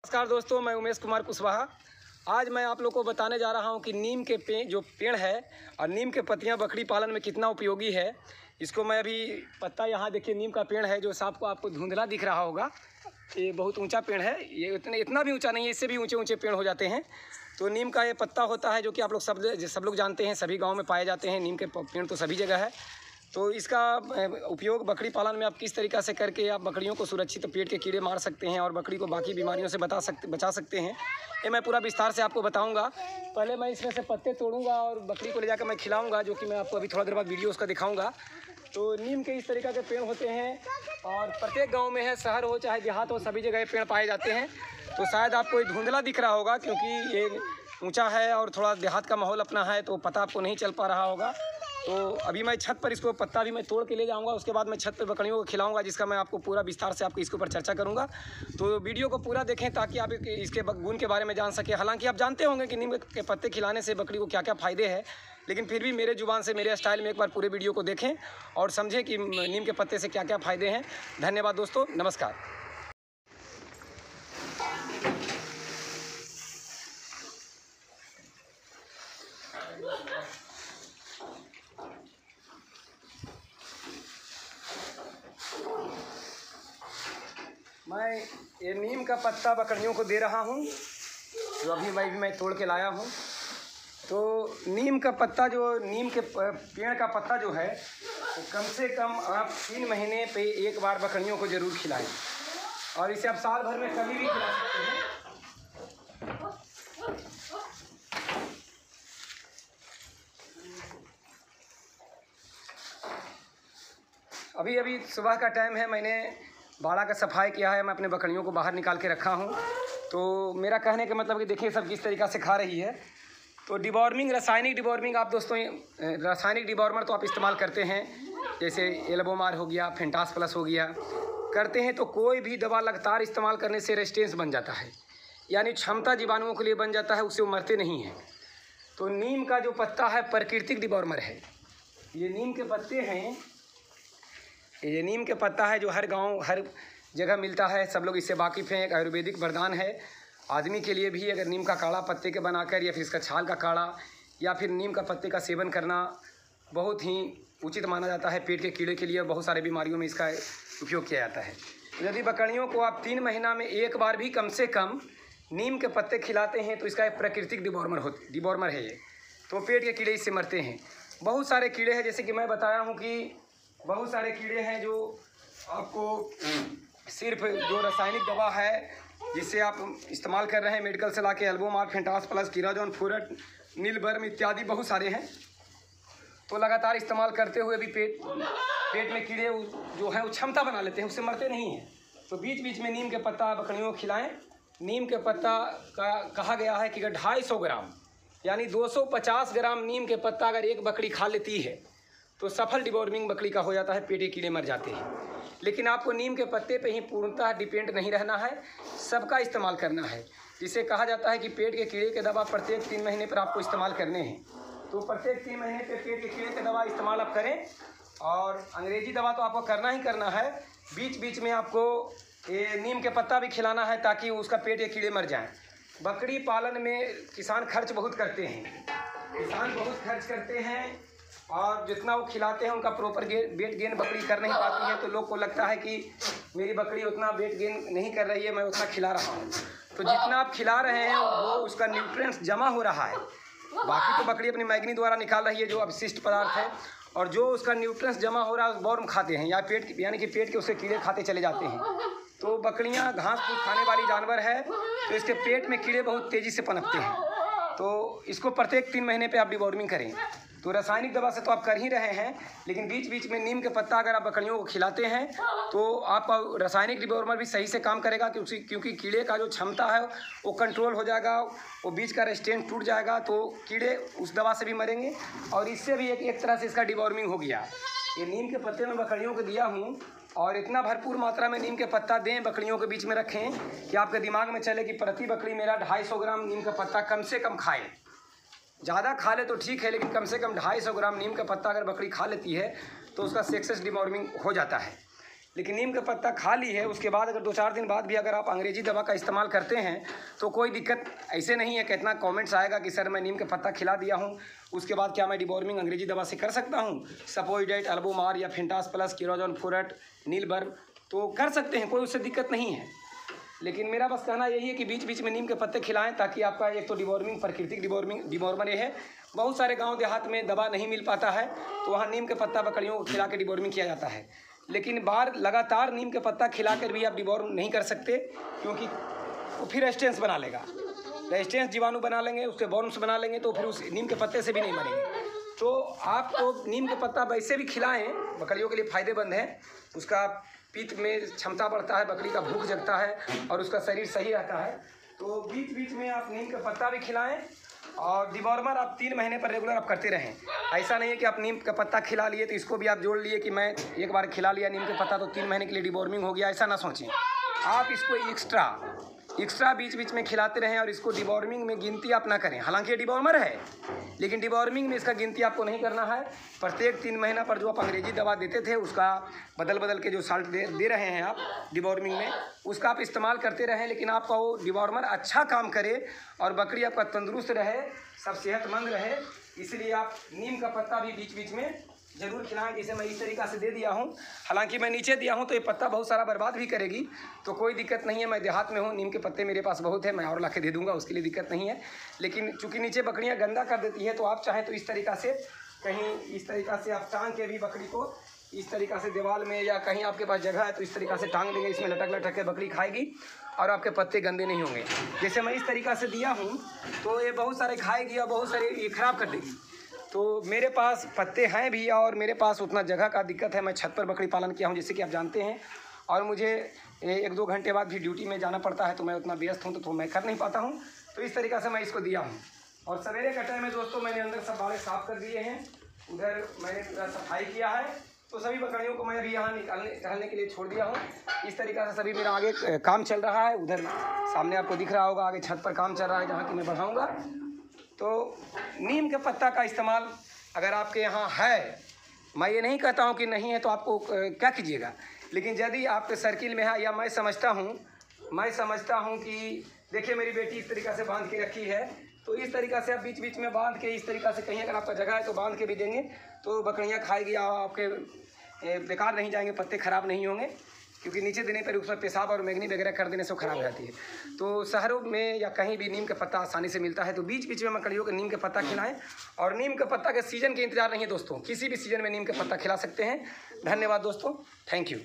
नमस्कार दोस्तों, मैं उमेश कुमार कुशवाहा। आज मैं आप लोग को बताने जा रहा हूं कि नीम के जो पेड़ है और नीम के पत्तियां बकरी पालन में कितना उपयोगी है। इसको मैं अभी पत्ता यहाँ देखिए, नीम का पेड़ है जो आपको धुंधला दिख रहा होगा। ये बहुत ऊंचा पेड़ है, ये इतना भी ऊंचा नहीं है, इससे भी ऊंचे ऊंचे पेड़ हो जाते हैं। तो नीम का ये पत्ता होता है जो कि आप लोग सब लोग जानते हैं, सभी गाँव में पाए जाते हैं। नीम के पेड़ तो सभी जगह है। तो इसका उपयोग बकरी पालन में आप किस तरीक़ा से करके आप बकरियों को सुरक्षित पेट के कीड़े मार सकते हैं और बकरी को बाकी बीमारियों से बचा सकते हैं, ये मैं पूरा विस्तार से आपको बताऊंगा। पहले मैं इसमें से पत्ते तोड़ूंगा और बकरी को ले जाकर मैं खिलाऊंगा, जो कि मैं आपको अभी थोड़ा देर बाद वीडियो उसका दिखाऊंगा। तो नीम के इस तरीक़ा के पेड़ होते हैं और प्रत्येक गाँव में है, शहर हो चाहे देहात हो, सभी जगह पेड़ पाए जाते हैं। तो शायद आपको धुंधला दिख रहा होगा क्योंकि ये ऊँचा है और थोड़ा देहात का माहौल अपना है, तो पता आपको नहीं चल पा रहा होगा। तो अभी मैं छत पर इसको पत्ता भी मैं तोड़ के ले जाऊंगा, उसके बाद मैं छत पर बकरियों को खिलाऊंगा, जिसका मैं आपको पूरा विस्तार से आपको इसके ऊपर चर्चा करूंगा। तो वीडियो को पूरा देखें ताकि आप इसके गुण के बारे में जान सकें। हालांकि आप जानते होंगे कि नीम के पत्ते खिलाने से बकरी को क्या क्या फ़ायदे हैं, लेकिन फिर भी मेरे जुबान से, मेरे स्टाइल में एक बार पूरे वीडियो को देखें और समझें कि नीम के पत्ते से क्या क्या फ़ायदे हैं। धन्यवाद दोस्तों, नमस्कार। मैं ये नीम का पत्ता बकरियों को दे रहा हूँ, जो अभी मैं तोड़ के लाया हूँ। तो नीम का पत्ता, जो नीम के पेड़ का पत्ता जो है, तो कम से कम आप 3 महीने पे एक बार बकरियों को ज़रूर खिलाएं और इसे आप साल भर में कभी भी खिला सकते हैं। अभी सुबह का टाइम है, मैंने बाड़ा का सफाई किया है, मैं अपने बकरियों को बाहर निकाल के रखा हूँ। तो मेरा कहने का मतलब कि देखिए सब किस तरीक़ा से खा रही है। तो डिवॉर्मिंग, रासायनिक डिवॉर्मिंग आप दोस्तों, रासायनिक डिवॉर्मर तो आप इस्तेमाल करते हैं, जैसे एल्बोमार हो गया, फेंटास प्लस हो गया, करते हैं। तो कोई भी दवा लगातार इस्तेमाल करने से रेजिस्टेंस बन जाता है, यानी क्षमता जीवाणुओं के लिए बन जाता है, उससे वो मरते नहीं हैं। तो नीम का जो पत्ता है प्राकृतिक डिवॉर्मर है। ये नीम के पत्ते हैं, ये नीम के पत्ता है जो हर गांव हर जगह मिलता है, सब लोग इससे वाकिफ़ हैं। एक आयुर्वेदिक वरदान है आदमी के लिए भी। अगर नीम का काढ़ा पत्ते के बनाकर या फिर इसका छाल का काढ़ा या फिर नीम का पत्ते का सेवन करना बहुत ही उचित माना जाता है पेट के कीड़े के लिए। बहुत सारे बीमारियों में इसका उपयोग किया जाता है। यदि बकरियों को आप 3 महीना में एक बार भी कम से कम नीम के पत्ते खिलाते हैं तो इसका एक प्राकृतिक डिवॉर्मर है ये, तो पेट के कीड़े इससे मरते हैं। बहुत सारे कीड़े हैं, जैसे कि मैं बताया हूँ कि बहुत सारे कीड़े हैं जो आपको सिर्फ जो रासायनिक दवा है जिससे आप इस्तेमाल कर रहे हैं मेडिकल से लाके, एल्बोमार, फेंटास प्लस, किराजोन, फूरट, नीलबर्म इत्यादि बहुत सारे हैं। तो लगातार इस्तेमाल करते हुए भी पेट में कीड़े जो हैं वो क्षमता बना लेते हैं, उससे मरते नहीं हैं। तो बीच बीच में नीम के पत्ता बकरियों को खिलाएँ। नीम के पत्ता का कहा गया है कि अगर 250 ग्राम यानी 250 ग्राम नीम के पत्ता अगर एक बकरी खा लेती है तो सफल डिवॉर्मिंग बकरी का हो जाता है, पेट के कीड़े मर जाते हैं। लेकिन आपको नीम के पत्ते पे ही पूर्णतः डिपेंड नहीं रहना है, सबका इस्तेमाल करना है। जिसे कहा जाता है कि पेट के कीड़े के दवा प्रत्येक 3 महीने पर आपको इस्तेमाल करने हैं। तो प्रत्येक 3 महीने पे पेट के कीड़े के दवा इस्तेमाल आप करें, और अंग्रेजी दवा तो आपको करना ही करना है। बीच बीच में आपको ये नीम के पत्ता भी खिलाना है ताकि उसका पेट के कीड़े मर जाएँ। बकरी पालन में किसान खर्च बहुत करते हैं, और जितना वो खिलाते हैं उनका प्रॉपर वेट गेन बकरी कर नहीं पाती है। तो लोग को लगता है कि मेरी बकरी उतना वेट गेन नहीं कर रही है, मैं उतना खिला रहा हूँ। तो जितना आप खिला रहे हैं वो उसका न्यूट्रिएंट्स जमा हो रहा है। बाकी तो बकरी अपनी मैगनी द्वारा निकाल रही है जो अवशिष्ट पदार्थ है, और जो उसका न्यूट्रिएंट्स जमा हो रहा है वर्म खाते हैं, या यानी कि पेट के उससे कीड़े खाते चले जाते हैं। तो बकरियाँ घास फूस खाने वाली जानवर है, तो इसके पेट में कीड़े बहुत तेज़ी से पनपते हैं। तो इसको प्रत्येक 3 महीने पे आप डिवॉर्मिंग करें। तो रासायनिक दवा से तो आप कर ही रहे हैं, लेकिन बीच बीच में नीम के पत्ता अगर आप बकरियों को खिलाते हैं तो आपका रासायनिक डिवॉर्मर भी सही से काम करेगा, क्योंकि कीड़े का जो क्षमता है वो कंट्रोल हो जाएगा, वो बीच का रेजिस्टेंस टूट जाएगा, तो कीड़े उस दवा से भी मरेंगे। और इससे भी एक तरह से इसका डिवॉर्मिंग हो गया। ये नीम के पत्ते मैं बकरियों को दिया हूँ, और इतना भरपूर मात्रा में नीम के पत्ता दें, बकरियों के बीच में रखें कि आपके दिमाग में चले कि प्रति बकरी मेरा 250 ग्राम नीम का पत्ता कम से कम खाए। ज़्यादा खा ले तो ठीक है, लेकिन कम से कम 250 ग्राम नीम का पत्ता अगर बकरी खा लेती है तो उसका सक्सेस डिवॉर्मिंग हो जाता है। लेकिन नीम का पत्ता खा ली है, उसके बाद अगर 2-4 दिन बाद भी अगर आप अंग्रेजी दवा का इस्तेमाल करते हैं तो कोई दिक्कत ऐसे नहीं है। कितना कमेंट्स आएगा कि सर मैं नीम का पत्ता खिला दिया हूँ, उसके बाद क्या मैं डिवॉर्मिंग अंग्रेजी दवा से कर सकता हूँ? सपोइडेट, अल्बोमार या फिंटास प्लस, किरोजन फुरट, नीलबर्ग, तो कर सकते हैं, कोई उससे दिक्कत नहीं है। लेकिन मेरा बस कहना यही है कि बीच बीच में नीम के पत्ते खिलाएं, ताकि आपका एक तो डिवॉर्मिंग, प्राकृतिक डिवॉर्मर ये है। बहुत सारे गांव देहात में दवा नहीं मिल पाता है तो वहाँ नीम के पत्ता बकरियों को खिला के डिवॉर्मिंग किया जाता है। लेकिन बार लगातार नीम के पत्ता खिलाकर भी आप डिवॉर्म नहीं कर सकते, क्योंकि वो फिर रेजिस्टेंस बना लेगा, रेजिस्टेंस जीवाणु बना लेंगे, उसके बॉर्म्स बना लेंगे, तो फिर उस नीम के पत्ते से भी नहीं मरेंगे। तो आप तो नीम के पत्ता वैसे भी खिलाएं, बकरियों के लिए फ़ायदेमंद है। उसका पित्त में क्षमता बढ़ता है, बकरी का भूख जगता है और उसका शरीर सही रहता है। तो बीच बीच में आप नीम का पत्ता भी खिलाएं और डिवॉर्मर आप 3 महीने पर रेगुलर आप करते रहें। ऐसा नहीं है कि आप नीम का पत्ता खिला लिए तो इसको भी आप जोड़ लिए कि मैं एक बार खिला लिया नीम के पत्ता तो 3 महीने के लिए डिवॉर्मिंग हो गया, ऐसा ना सोचें। आप इसको एक्स्ट्रा बीच बीच में खिलाते रहें और इसको डिवॉर्मिंग में गिनती आप ना करें। हालांकि ये डिवॉर्मर है, लेकिन डिवॉर्मिंग में इसका गिनती आपको नहीं करना है। प्रत्येक 3 महीना पर जो आप अंग्रेजी दवा देते थे उसका बदल के जो साल्ट दे रहे हैं आप डिवॉर्मिंग में, उसका आप इस्तेमाल करते रहें। लेकिन आपका वो डिवॉर्मर अच्छा काम करे और बकरी आपका तंदुरुस्त रहे, सब सेहतमंद रहे, इसलिए आप नीम का पत्ता भी बीच बीच में ज़रूर खिलाएं। जैसे मैं इस तरीक़ा से दे दिया हूँ, हालांकि मैं नीचे दिया हूँ तो ये पत्ता बहुत सारा बर्बाद भी करेगी, तो कोई दिक्कत नहीं है। मैं देहात में हूँ, नीम के पत्ते मेरे पास बहुत है, मैं और ला के दे दूँगा, उसके लिए दिक्कत नहीं है। लेकिन चूँकि नीचे बकरियाँ गंदा कर देती हैं, तो आप चाहें तो इस तरीक़ा से कहीं इस तरीक़ा से आप टांग के भी बकरी को इस तरीक़ा से दीवार में या कहीं आपके पास जगह है तो इस तरीक़ा से टांग देंगे, इसमें लटक के बकरी खाएगी और आपके पत्ते गंदे नहीं होंगे। जैसे मैं इस तरीक़ा से दिया हूँ तो ये बहुत सारे खाएगी और बहुत सारे ये ख़राब कर देगी। तो मेरे पास पत्ते हैं भी और मेरे पास उतना जगह का दिक्कत है। मैं छत पर बकरी पालन किया हूँ, जैसे कि आप जानते हैं, और मुझे 1-2 घंटे बाद भी ड्यूटी में जाना पड़ता है, तो मैं उतना व्यस्त हूँ तो मैं कर नहीं पाता हूँ। तो इस तरीक़ा से मैं इसको दिया हूँ। और सवेरे का टाइम में दोस्तों मैंने अंदर सब बाड़े साफ़ कर दिए हैं, उधर मैंने पूरा सफाई किया है। तो सभी बकरियों को मैं अभी यहाँ टहलने के लिए छोड़ दिया हूँ। इस तरीक़े से सभी मेरा आगे काम चल रहा है। उधर सामने आपको दिख रहा होगा, आगे छत पर काम चल रहा है जहाँ की मैं बढ़ाऊँगा। तो नीम के पत्ता का इस्तेमाल अगर आपके यहाँ है, मैं ये नहीं कहता हूँ कि नहीं है, तो आपको क्या कीजिएगा। लेकिन यदि आपके सर्किल में है, या मैं समझता हूँ कि देखिए मेरी बेटी इस तरीक़ा से बांध के रखी है, तो इस तरीक़ा से आप बीच बीच में बांध के इस तरीक़ा से कहीं अगर आपका जगह है तो बांध के भी देंगे तो बकरियाँ खाएगी, आपके बेकार नहीं जाएंगे, पत्ते ख़राब नहीं होंगे, क्योंकि नीचे देने पर उसमें पेशाब और मैग्नी वगैरह कर देने से वो ख़राब हो जाती है। तो शहरों में या कहीं भी नीम का पत्ता आसानी से मिलता है, तो बीच बीच में बकरियों को नीम का पत्ता खिलाएं। और नीम का पत्ता के सीज़न के इंतज़ार नहीं है दोस्तों, किसी भी सीज़न में नीम का पत्ता खिला सकते हैं। धन्यवाद दोस्तों, थैंक यू।